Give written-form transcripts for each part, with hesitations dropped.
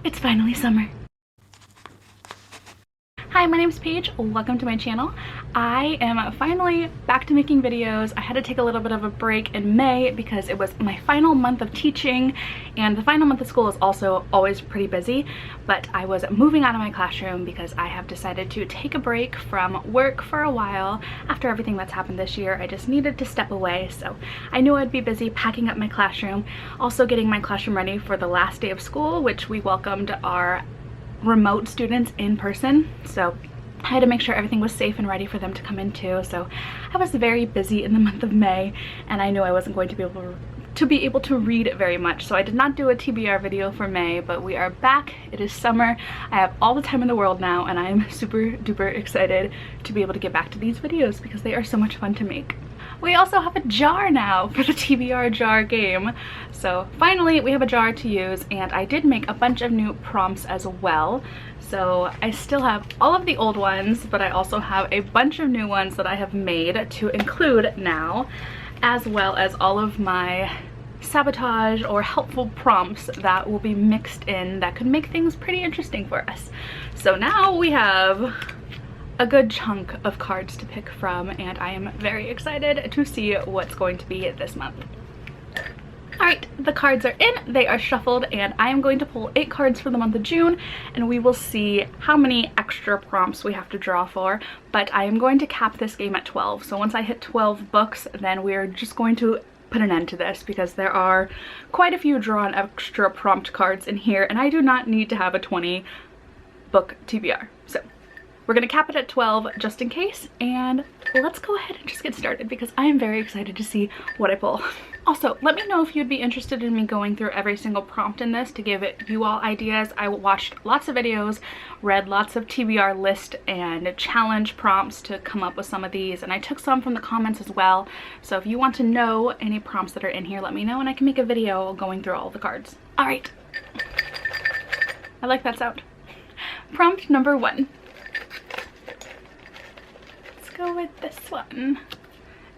It's finally summer. Hi, my name's Paige. Welcome to my channel. I am finally back to making videos. I had to take a little bit of a break in May because it was my final month of teaching, and the final month of school is also always pretty busy, but I was moving out of my classroom because I have decided to take a break from work for a while. After everything that's happened this year, I just needed to step away, so I knew I'd be busy packing up my classroom, also getting my classroom ready for the last day of school, which we welcomed our remote students in person, so I had to make sure everything was safe and ready for them to come in too. So I was very busy in the month of May, and I knew I wasn't going to be able to read very much, so I did not do a TBR video for May, but we are back. It is summer. I have all the time in the world now, and I am super duper excited to be able to get back to these videos because they are so much fun to make. We also have a jar now for the TBR Jar game. So finally we have a jar to use, and I did make a bunch of new prompts as well. So I still have all of the old ones, but I also have a bunch of new ones that I have made to include now, as well as all of my sabotage or helpful prompts that will be mixed in that could make things pretty interesting for us. So now we have a good chunk of cards to pick from, and I am very excited to see what's going to be this month. Alright, the cards are in, they are shuffled, and I am going to pull 8 cards for the month of June, and we will see how many extra prompts we have to draw for, but I am going to cap this game at 12. So once I hit 12 books, then we're just going to put an end to this because there are quite a few drawn extra prompt cards in here, and I do not need to have a 20 book TBR. So we're gonna cap it at 12 just in case, and let's go ahead and just get started because I am very excited to see what I pull. Also, let me know if you'd be interested in me going through every single prompt in this to give you all ideas. I watched lots of videos, read lots of TBR list and challenge prompts to come up with some of these, and I took some from the comments as well. So if you want to know any prompts that are in here, let me know and I can make a video going through all the cards. All right, I like that sound. Prompt number 1. Go with this one.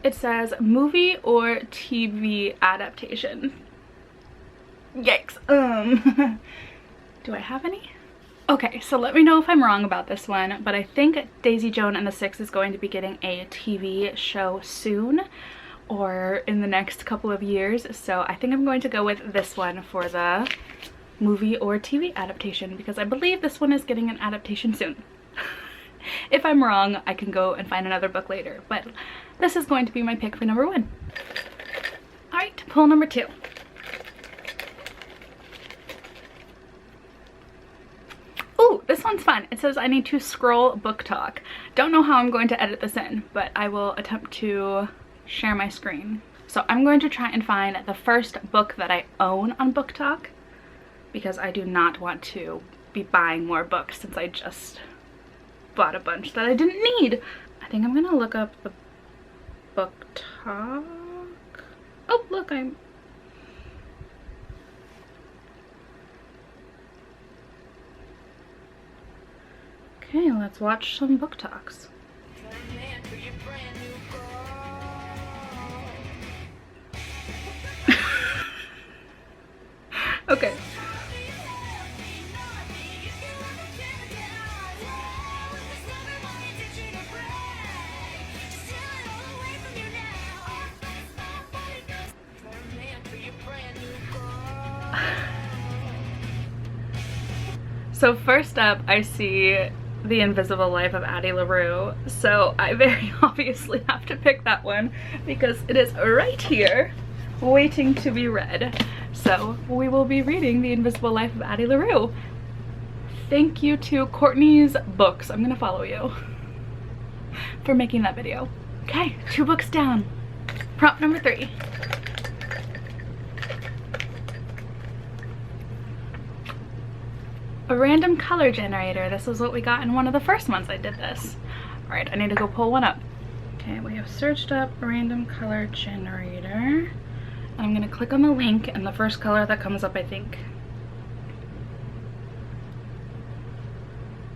It says movie or TV adaptation. Yikes. Do I have any? Okay, so let me know if I'm wrong about this one, but I think Daisy Joan and the Six is going to be getting a TV show soon, or in the next couple of years, so I think I'm going to go with this one for the movie or TV adaptation because I believe this one is getting an adaptation soon. If I'm wrong, I can go and find another book later, but this is going to be my pick for number 1. All right, pull number 2. Ooh, this one's fun. It says I need to scroll Booktok. Don't know how I'm going to edit this in, but I will attempt to share my screen. So I'm going to try and find the first book that I own on Booktok because I do not want to be buying more books since I just bought a bunch that I didn't need. I think I'm gonna look up the Booktok. Oh, look, I'm... Okay, let's watch some Booktoks. Okay. So first up, I see The Invisible Life of Addie LaRue, so I very obviously have to pick that one because it is right here waiting to be read. So we will be reading The Invisible Life of Addie LaRue. Thank you to Courtney's Books, I'm gonna follow you, for making that video. Okay, 2 books down. Prompt number 3. A random color generator. This was what we got in one of the first months I did this. All right, I need to go pull one up. Okay, we have searched up a random color generator. And I'm gonna click on the link, and the first color that comes up, I think,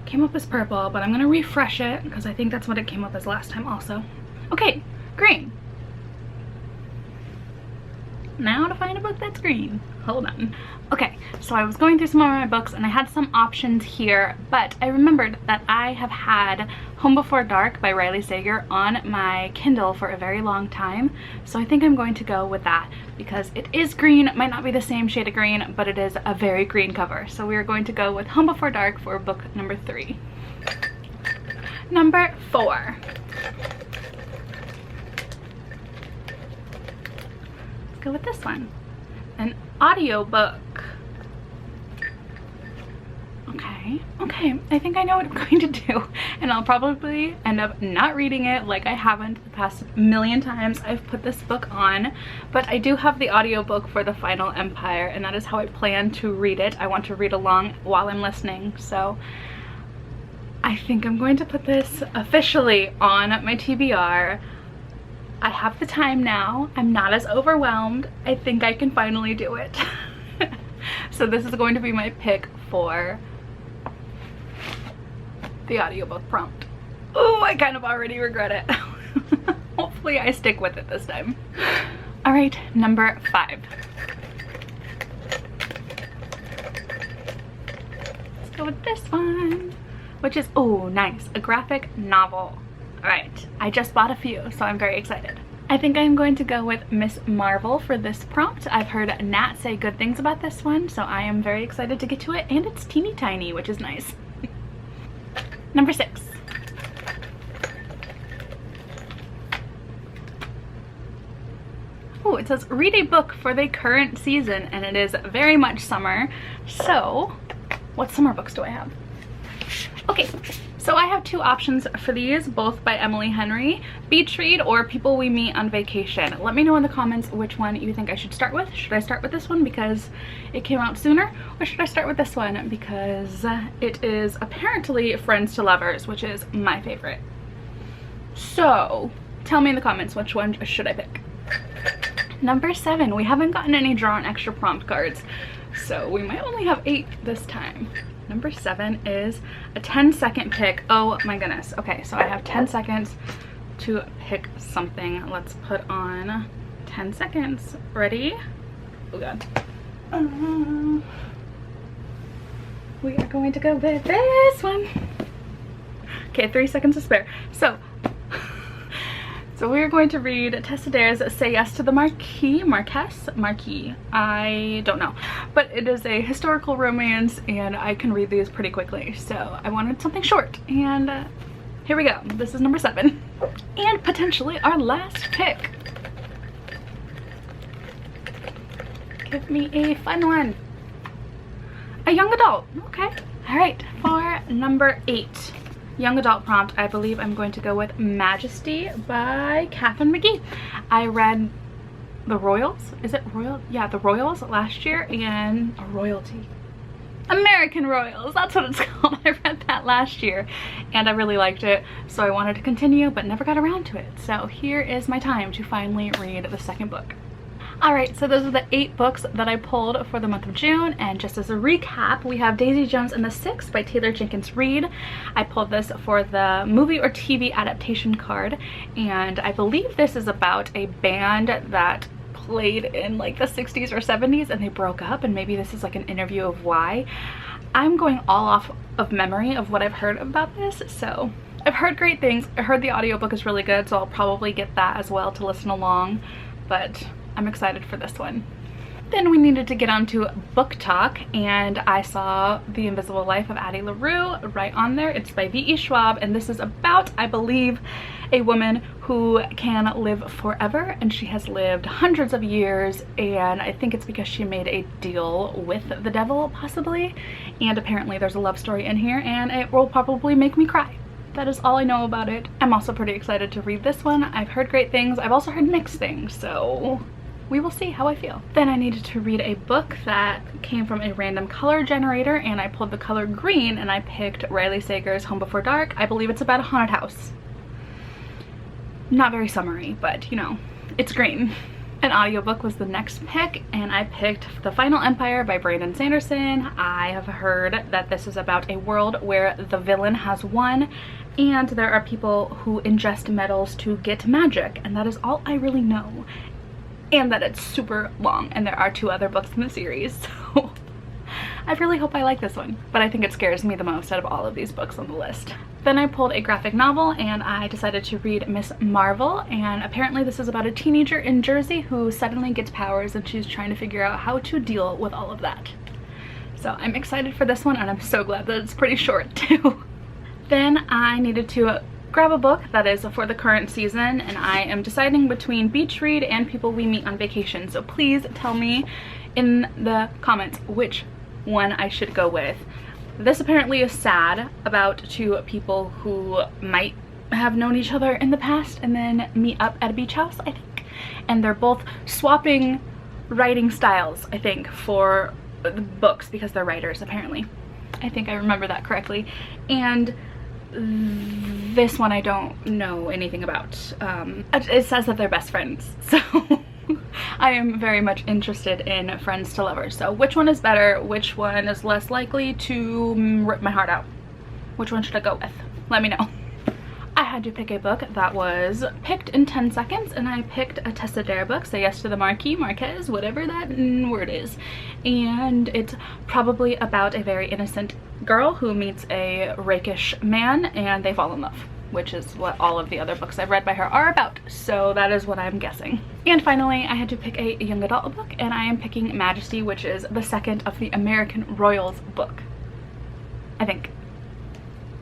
came up as purple, but I'm gonna refresh it because I think that's what it came up as last time also. Okay, green. now to find a book that's green. Hold on. Okay, so I was going through some of my books and I had some options here, but I remembered that I have had Home Before Dark by Riley Sager on my Kindle for a very long time, so I think I'm going to go with that because it is green. It might not be the same shade of green, but it is a very green cover. So we are going to go with Home Before Dark for book number 3. Number 4. Let's go with this one. An audiobook. Okay, I think I know what I'm going to do, and I'll probably end up not reading it like I haven't the past million times I've put this book on, but I do have the audiobook for The Final Empire, and that is how I plan to read it. I want to read along while I'm listening, so I think I'm going to put this officially on my TBR. I have the time now. I'm not as overwhelmed. I think I can finally do it. So this is going to be my pick for the audiobook prompt. Oh, I kind of already regret it. Hopefully I stick with it this time. All right, number 5. Let's go with this one, which is, oh, nice, a graphic novel. All right, I just bought a few, so I'm very excited. I think I'm going to go with Miss Marvel for this prompt. I've heard Nat say good things about this one, so I am very excited to get to it, and it's teeny tiny, which is nice. Number 6. Oh, it says read a book for the current season, and it is very much summer. So what summer books do I have? Okay, so I have 2 options for these, both by Emily Henry, Beach Read or People We Meet on Vacation. Let me know in the comments which one you think I should start with. Should I start with this one because it came out sooner, or should I start with this one because it is apparently Friends to Lovers, which is my favorite? So tell me in the comments, which one should I pick? Number 7, we haven't gotten any draw and extra prompt cards, so we might only have 8 this time. Number 7 is a 10-second pick. Oh my goodness. Okay, so I have 10 seconds to pick something. Let's put on 10 seconds. Ready? Oh god. We are going to go with this one. Okay, 3 seconds to spare. So we're going to read Tessa Dare's Say Yes to the Marquess? I don't know. But it is a historical romance and I can read these pretty quickly. So I wanted something short, and here we go. This is number 7. And potentially our last pick. Give me a fun one. A young adult. Okay. All right, for number 8. Young adult prompt, I believe I'm going to go with Majesty by Katharine McGee. I read The Royals. Is it Royal? Yeah, The Royals last year, and a royalty. American Royals, that's what it's called. I read that last year and I really liked it, so I wanted to continue but never got around to it. So here is my time to finally read the second book. Alright, so those are the 8 books that I pulled for the month of June, and just as a recap, we have Daisy Jones and the Six by Taylor Jenkins Reid. I pulled this for the movie or TV adaptation card, and I believe this is about a band that played in like the 60s or 70s and they broke up, and maybe this is like an interview of why. I'm going all off of memory of what I've heard about this, so I've heard great things. I heard the audiobook is really good, so I'll probably get that as well to listen along, but I'm excited for this one. Then we needed to get onto Booktok, and I saw The Invisible Life of Addie LaRue right on there. It's by V.E. Schwab, and this is about, I believe, a woman who can live forever, and she has lived hundreds of years, and I think it's because she made a deal with the devil, possibly, and apparently there's a love story in here, and it will probably make me cry. That is all I know about it. I'm also pretty excited to read this one. I've heard great things. I've also heard mixed things, so we will see how I feel. Then I needed to read a book that came from a random color generator, and I pulled the color green and I picked Riley Sager's Home Before Dark. I believe it's about a haunted house. Not very summery, but you know, it's green. An audiobook was the next pick, and I picked The Final Empire by Sanderson. I have heard that this is about a world where the villain has won and there are people who ingest metals to get magic, and that is all I really know. and that it's super long, and there are 2 other books in the series, so I really hope I like this one, but I think it scares me the most out of all of these books on the list. Then I pulled a graphic novel and I decided to read Miss Marvel, and apparently this is about a teenager in Jersey who suddenly gets powers and she's trying to figure out how to deal with all of that. So I'm excited for this one, and I'm so glad that it's pretty short too. Then I needed to grab a book that is for the current season, and I am deciding between Beach Read and People We Meet on Vacation. So please tell me in the comments which one I should go with. This apparently is sad about 2 people who might have known each other in the past and then meet up at a beach house, I think. And they're both swapping writing styles, I think, for the books because they're writers, apparently. I think I remember that correctly. And this one I don't know anything about. It says that they're best friends, so I am very much interested in friends to lovers. So which one is better? Which one is less likely to rip my heart out? Which one should I go with? Let me know. I had to pick a book that was picked in 10 seconds, and I picked a Tessa book, Say Yes to the Marquis, Marquess, whatever that word is. And it's probably about a very innocent girl who meets a rakish man and they fall in love, which is what all of the other books I've read by her are about. So that is what I'm guessing. And finally, I had to pick a young adult book, and I am picking Majesty, which is the second of the American Royals book, I think.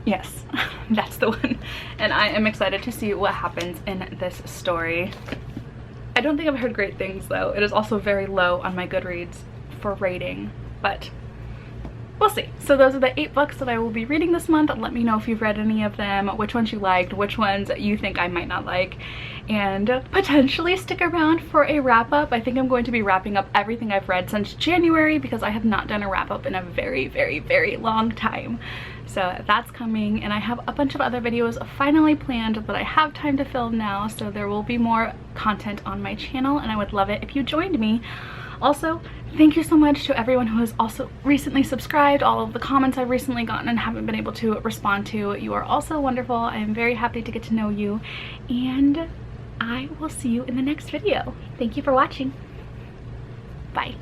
Yes, that's the one. And I am excited to see what happens in this story. I don't think I've heard great things though. It is also very low on my Goodreads for rating, but we'll see. So those are the 8 books that I will be reading this month. Let me know if you've read any of them, which ones you liked, which ones you think I might not like, and potentially stick around for a wrap-up. I think I'm going to be wrapping up everything I've read since January because I have not done a wrap-up in a very, very, very long time. So that's coming, and I have a bunch of other videos finally planned that I have time to film now, so there will be more content on my channel, and I would love it if you joined me. Also, thank you so much to everyone who has also recently subscribed, all of the comments I've recently gotten and haven't been able to respond to. You are also wonderful. I am very happy to get to know you, and I will see you in the next video. Thank you for watching. Bye.